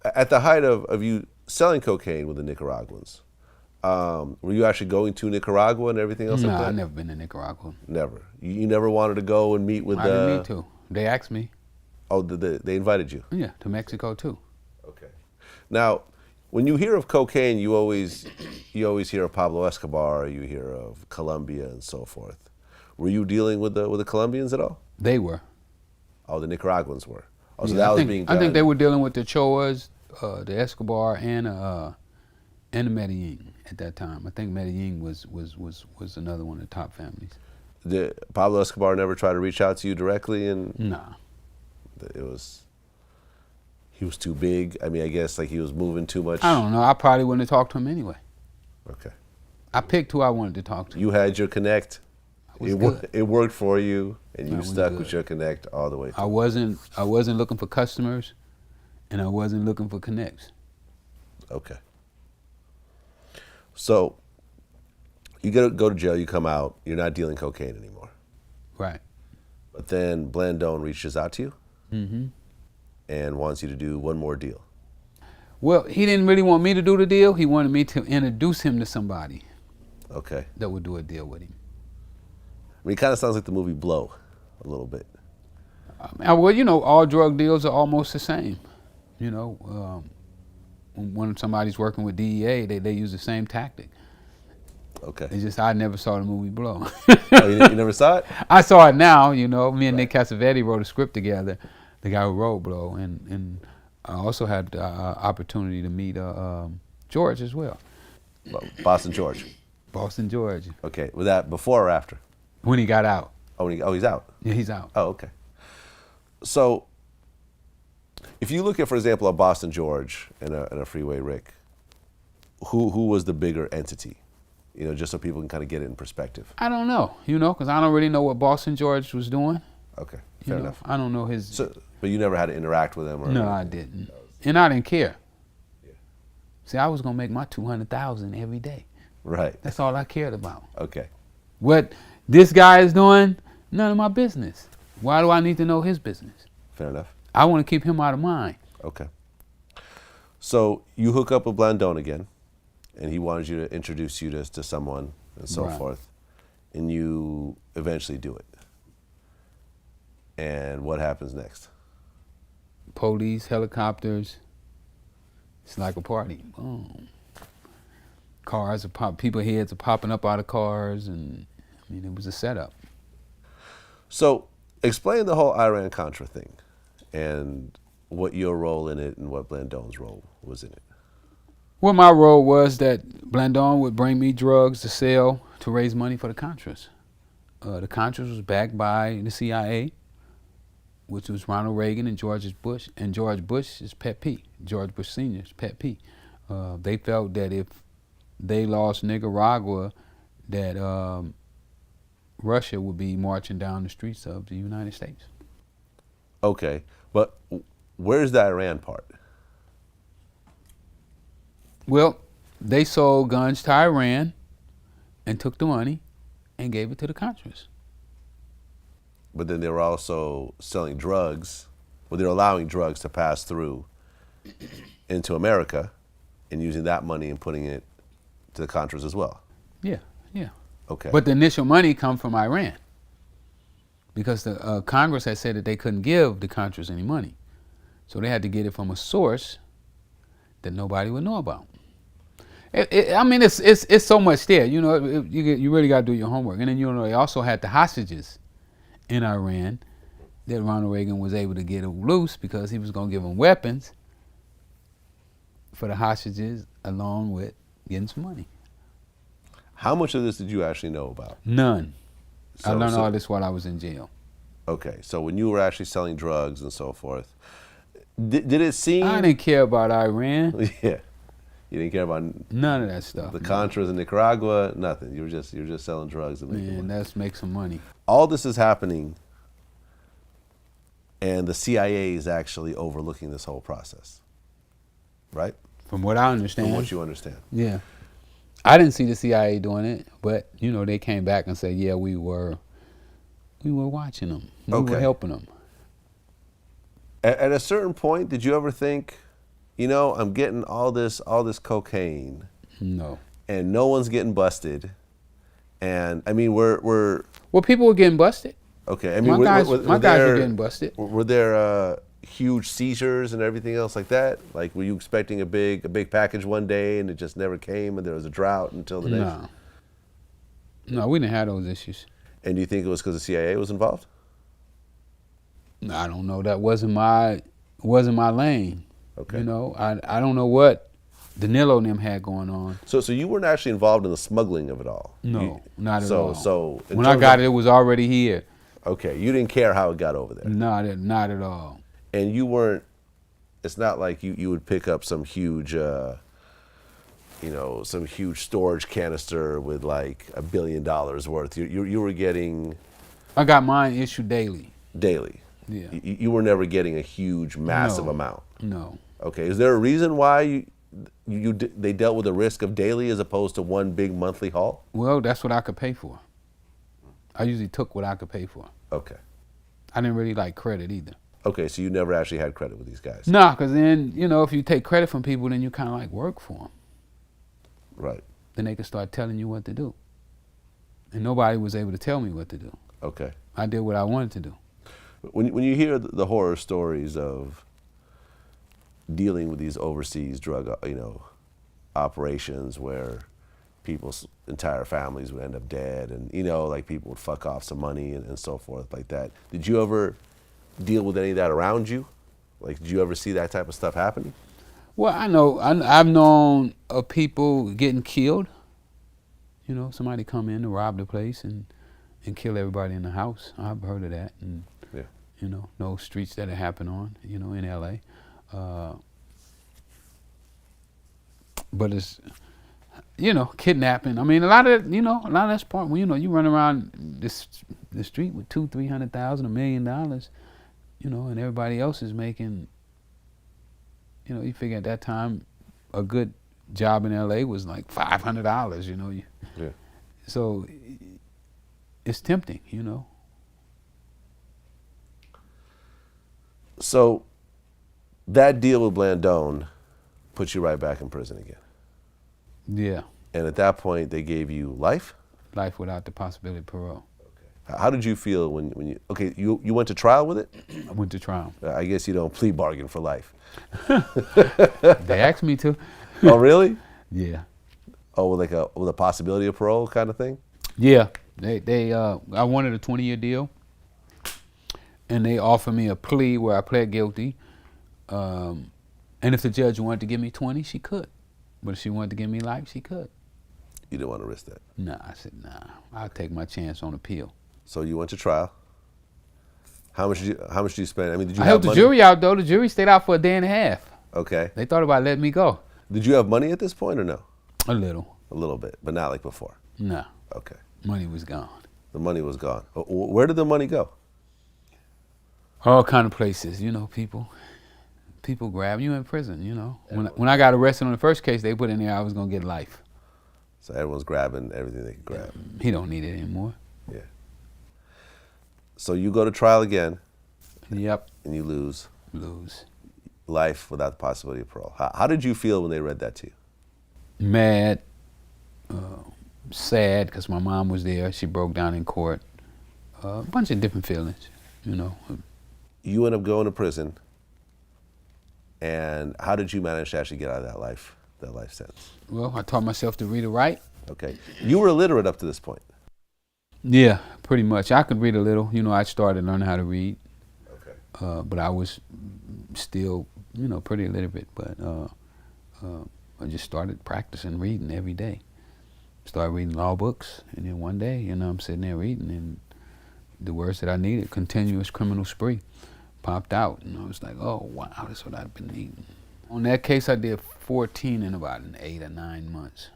At the height of you selling cocaine with the Nicaraguans, were you actually going to Nicaragua and everything else like No, that? I never been to Nicaragua. Never. You never wanted to go and meet with I didn't need to. They asked me. Oh, they invited you? Yeah, to Mexico too. Okay. Now, when you hear of cocaine, you always hear of Pablo Escobar, you hear of Colombia and so forth. Were you dealing with the Colombians at all? They were. Oh, the Nicaraguans were. Oh, so Yeah, that I was think, being done. I think they were dealing with the Choas, the Escobar, and the Medellin at that time. I think Medellin was another one of the top families. Did Pablo Escobar never try to reach out to you directly? And Nah. He was too big. I mean, I guess like he was moving too much. I don't know. I probably wouldn't have talked to him anyway. Okay. I picked who I wanted to talk to. You had your connect. It worked for you, and you stuck with your connect all the way through. I wasn't looking for customers, and I wasn't looking for connects. Okay. So you go to jail, you come out, you're not dealing cocaine anymore. Right. But then Blandone reaches out to you Mm-hmm. and wants you to do one more deal. Well, he didn't really want me to do the deal. He wanted me to introduce him to somebody Okay. that would do a deal with him. I mean, it kind of sounds like the movie Blow a little bit. Well, you know, all drug deals are almost the same. You know, when somebody's working with DEA, they use the same tactic. Okay. It's just I never saw the movie Blow. Oh, you never saw it? I saw it now. You know, me and Nick Cassavetes wrote a script together. The guy who wrote Blow, and I also had the opportunity to meet George as well. Boston George. Boston George. Okay. Was that before or after? When he got out. Oh, he's out. Yeah, he's out. Oh, okay. So, if you look at, for example, a Boston George and a Freeway Rick, who was the bigger entity? You know, just so people can kind of get it in perspective. I don't know, you know, because I don't really know what Boston George was doing. Okay, You fair know, enough. I don't know his. So, but you never had to interact with him, or No, I didn't, and I didn't care. Yeah. See, I was gonna make my 200,000 every day. Right. That's all I cared about. Okay. What this guy is doing, none of my business. Why do I need to know his business? Fair enough. I want to keep him out of mine. Okay. So you hook up with Blandone again, and he wanted you to introduce you to someone and so Right. forth, and you eventually do it. And what happens next? Police, helicopters. It's like a party. Boom. Cars are people heads are popping up out of cars, and I mean it was a setup. So explain the whole Iran-Contra thing and what your role in it and what Blandone's role was in it. Well, my role was that Blandone would bring me drugs to sell to raise money for the Contras. The Contras was backed by the CIA, which was Ronald Reagan and George Bush's pet peeve, George Bush Sr.'s pet peeve. They felt that if they lost Nicaragua, that Russia would be marching down the streets of the United States. Okay, but where's the Iran part? Well, they sold guns to Iran and took the money and gave it to the Contras. But then they were also selling drugs, well, they were allowing drugs to pass through into America and using that money and putting it to the Contras as well. Yeah, yeah. Okay. But the initial money come from Iran because the Congress had said that they couldn't give the Contras any money. So they had to get it from a source that nobody would know about. I mean, it's so much there. You know, you really got to do your homework. And then, you know, they also had the hostages in Iran that Ronald Reagan was able to get loose because he was going to give them weapons for the hostages along with getting some money. How much of this did you actually know about? None. I learned So- all this while I was in jail. Okay, so when you were actually selling drugs and so forth, did it seem... I didn't care about Iran. Yeah. You didn't care about None of that stuff. the Contras in Nicaragua, nothing. You were just selling drugs and making Man, money. let's make some money. All this is happening, and the CIA is actually overlooking this whole process, right? From what I understand. From what you understand. Yeah. I didn't see the CIA doing it, but you know they came back and said, "Yeah, we were watching them. We were Okay. helping them." At a certain point, did you ever think, you know, I'm getting all this cocaine, No. and no one's getting busted. And I mean, we're Well, people were getting busted. okay. I mean, My guys were getting busted. Were there huge seizures and everything else like that? Like, were you expecting a big package one day and it just never came, and there was a drought until the next? No, we didn't have those issues. And do you think it was because the CIA was involved? No, I don't know. That wasn't my lane. Okay. You know, I don't know what Danilo and them had going on. So you weren't actually involved in the smuggling of it all? No, not at all. So when I got it, it was already here. Okay, you didn't care how it got over there? Not at all. And you weren't, it's not like you would pick up some huge, some huge storage canister with like $1 billion worth. You were getting... I got mine issued daily. Daily? Yeah. You were never getting a huge, massive amount? No. Okay, is there a reason why they dealt with the risk of daily as opposed to one big monthly haul? Well, that's what I could pay for. I usually took what I could pay for. Okay. I didn't really like credit either. Okay, so you never actually had credit with these guys? Nah, because then, if you take credit from people, then you kind of like work for them. Right. Then they can start telling you what to do. And nobody was able to tell me what to do. Okay. I did what I wanted to do. When you hear the horror stories of dealing with these overseas drug, operations where people's entire families would end up dead, and like people would fuck off some money and so forth like that. Did you ever deal with any of that around you? Like, did you ever see that type of stuff happening? Well, I know. I've known of people getting killed. Somebody come in to rob the place and kill everybody in the house. I've heard of that. And, yeah. Those streets that it happened on, in L.A. But it's, kidnapping. I mean, a lot of that's part. Well, you run around the street with $200,000, $300,000, $1 million, and everybody else is making. You figure at that time, a good job in L.A. was like $500. Yeah. So it's tempting, So that deal with Blandone put you right back in prison again. Yeah. And at that point, they gave you life? Life without the possibility of parole. Okay. How did you feel when you went to trial with it? I went to trial. I guess you don't plea bargain for life. They asked me to. Oh, really? Yeah. Oh, with a possibility of parole kind of thing? Yeah. I wanted a 20-year deal, and they offered me a plea where I pled guilty. And if the judge wanted to give me 20, she could. But if she wanted to give me life, she could. You didn't want to risk that? Nah, I said, I'll take my chance on appeal. So you went to trial. How much did you spend? I mean, did you I have helped money? the jury out, though. The jury stayed out for a day and a half. Okay. They thought about letting me go. Did you have money at this point or no? A little. A little bit, but not like before? No. Okay. Money was gone. The money was gone. Where did the money go? All kind of places, People grab you in prison, When I got arrested on the first case, they put in there I was going to get life. So everyone's grabbing everything they can grab. He don't need it anymore. Yeah. So you go to trial again. Yep. And you lose. Lose. Life without the possibility of parole. How did you feel when they read that to you? Mad, sad, because my mom was there. She broke down in court. A bunch of different feelings, You end up going to prison. And how did you manage to actually get out of that life sentence? Well, I taught myself to read and write. Okay. You were illiterate up to this point. Yeah, pretty much. I could read a little. I started learning how to read. Okay. But I was still, pretty illiterate. But I just started practicing reading every day. Started reading law books, and then one day, I'm sitting there reading, and the words that I needed, continuous criminal spree, popped out, and I was like, oh, wow, that's what I've been needing. On that case, I did 14 in about 8 or 9 months.